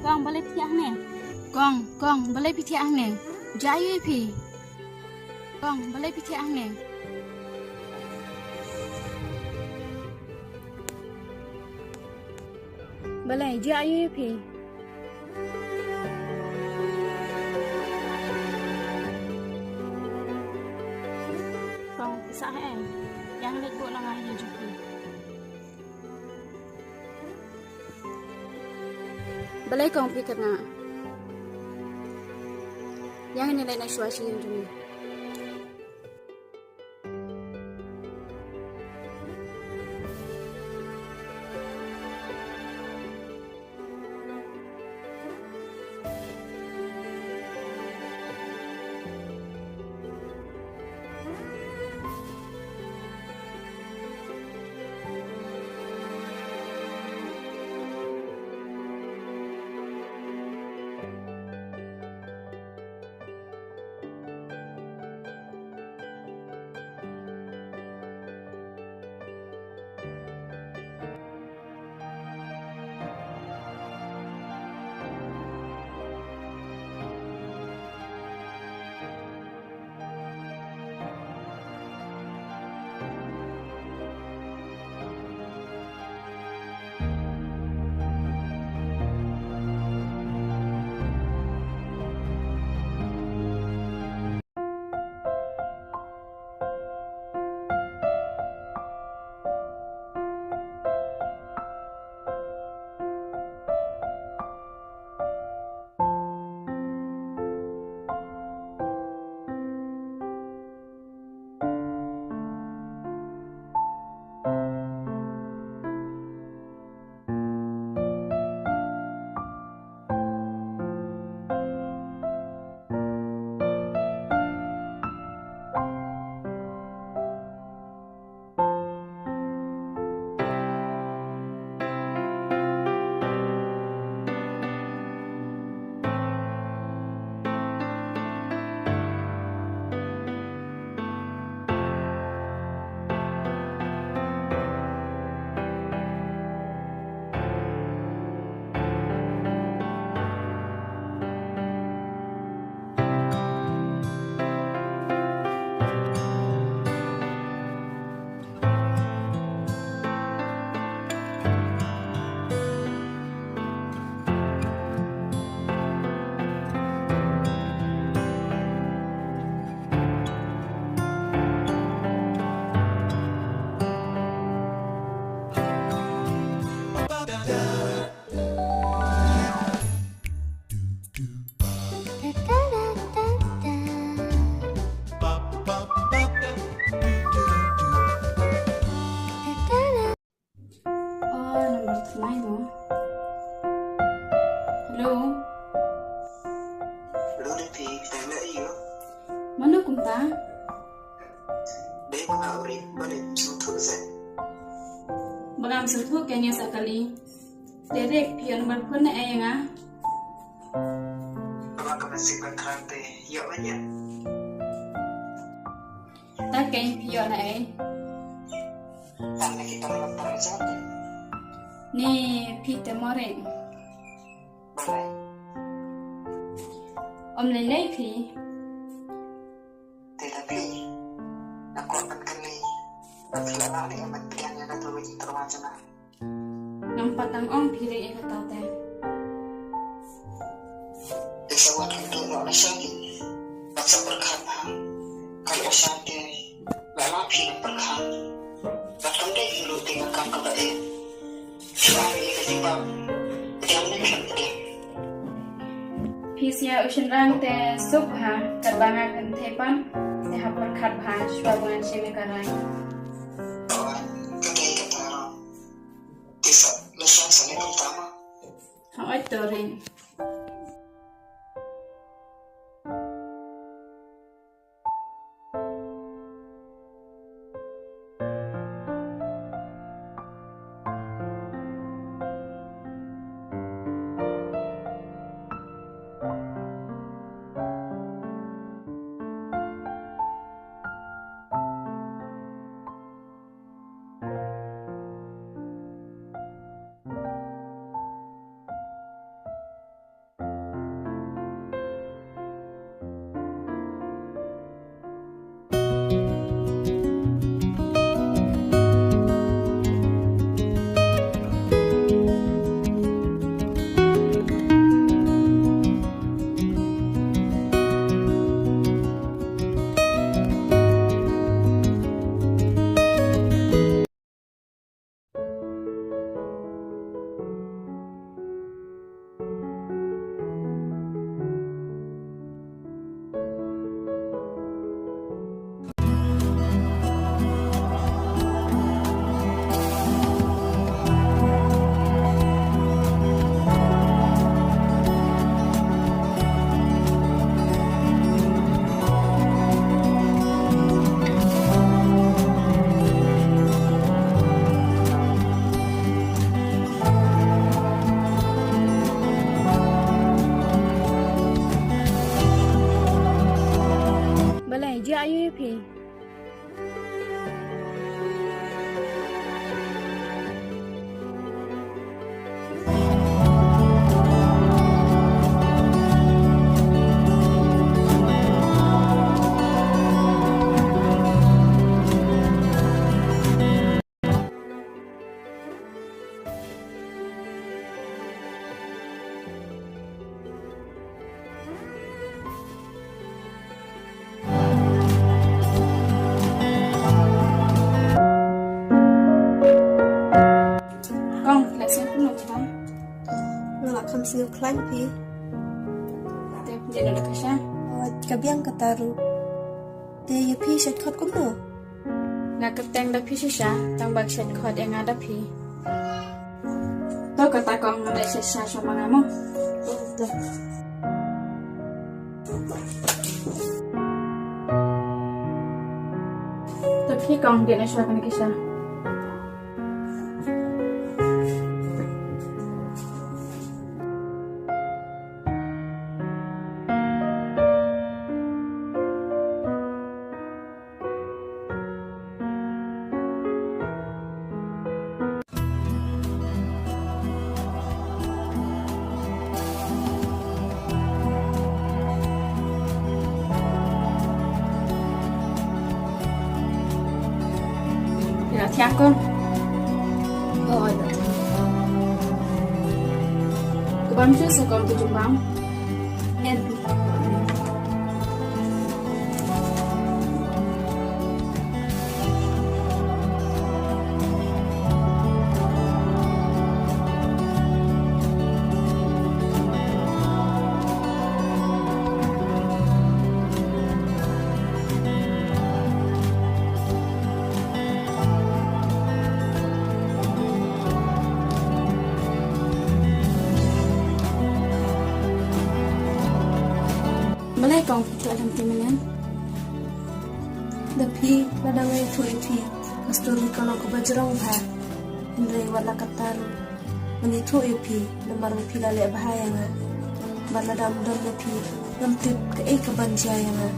Con balik pihak nè. Con balik pihak nè. Jaya phi. Con balik pihak nè. Balai jaya phi. Con bisa yang lihat buat langahnya juga. Balai kong pi kana. Yang nilai na suasi yung dumi. Mana kumta? Đấy mà ở đây bắt đầu chúng thử dậy. Bagam sertu kayaknya sekali. Derek pion berpun ya nga. Abang masih berkerante, ya banyak. Tak kayak pion Karena kita melempar saja. Ni Peter Moreng. Boleh. Om Lele pi. Tetapi aku akan kali apabila lari amat pilihannya kata wajib terwajib. Nampak tang om pilih kata teh. Pesawat itu nak lagi. Paksa berkata kalau saja lalapi berkata. Bahkan dia dulu tinggalkan kepada soal ini ketimbang jangan dia. Pisia usin rang te subha terbangakan tepan te hapon khat bha swabangan seme karai. Kadai kata desa lesang sana pertama. Hawai toring. พี่กล้องและเสียงขนมครับ Nolak kam singil klan pi. Dia nak dekat Syah. Kabiang kataru. Dia ya pi set khot kum no. Nak keteng dah pi Syah, tang bag set khot yang ada pi. Tahu kata kong ada Syah sama kamu. Dah. Tapi kong dia nak Syah kena kisah. Dia nak tiang kong. Oh, ada. Kebam Syah sekong 7 bang. En pi. Malay kong kita dalam timangan. Da pi ladang ai thui pi. Kasturi kalau ko bajrong bha. Indrai wala kataru. Mani thui pi lamar pi lale bahaya nga. Baladam dam pi. Ngam tip ke ai ka banjaya nga.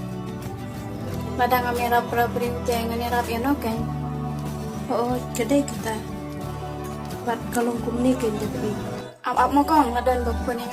Ladang kami rap berin jangan rap yang oke. Oh, kedai kita. Bat kalong kumni ke da pi. Ap mau kong ladan bapun yang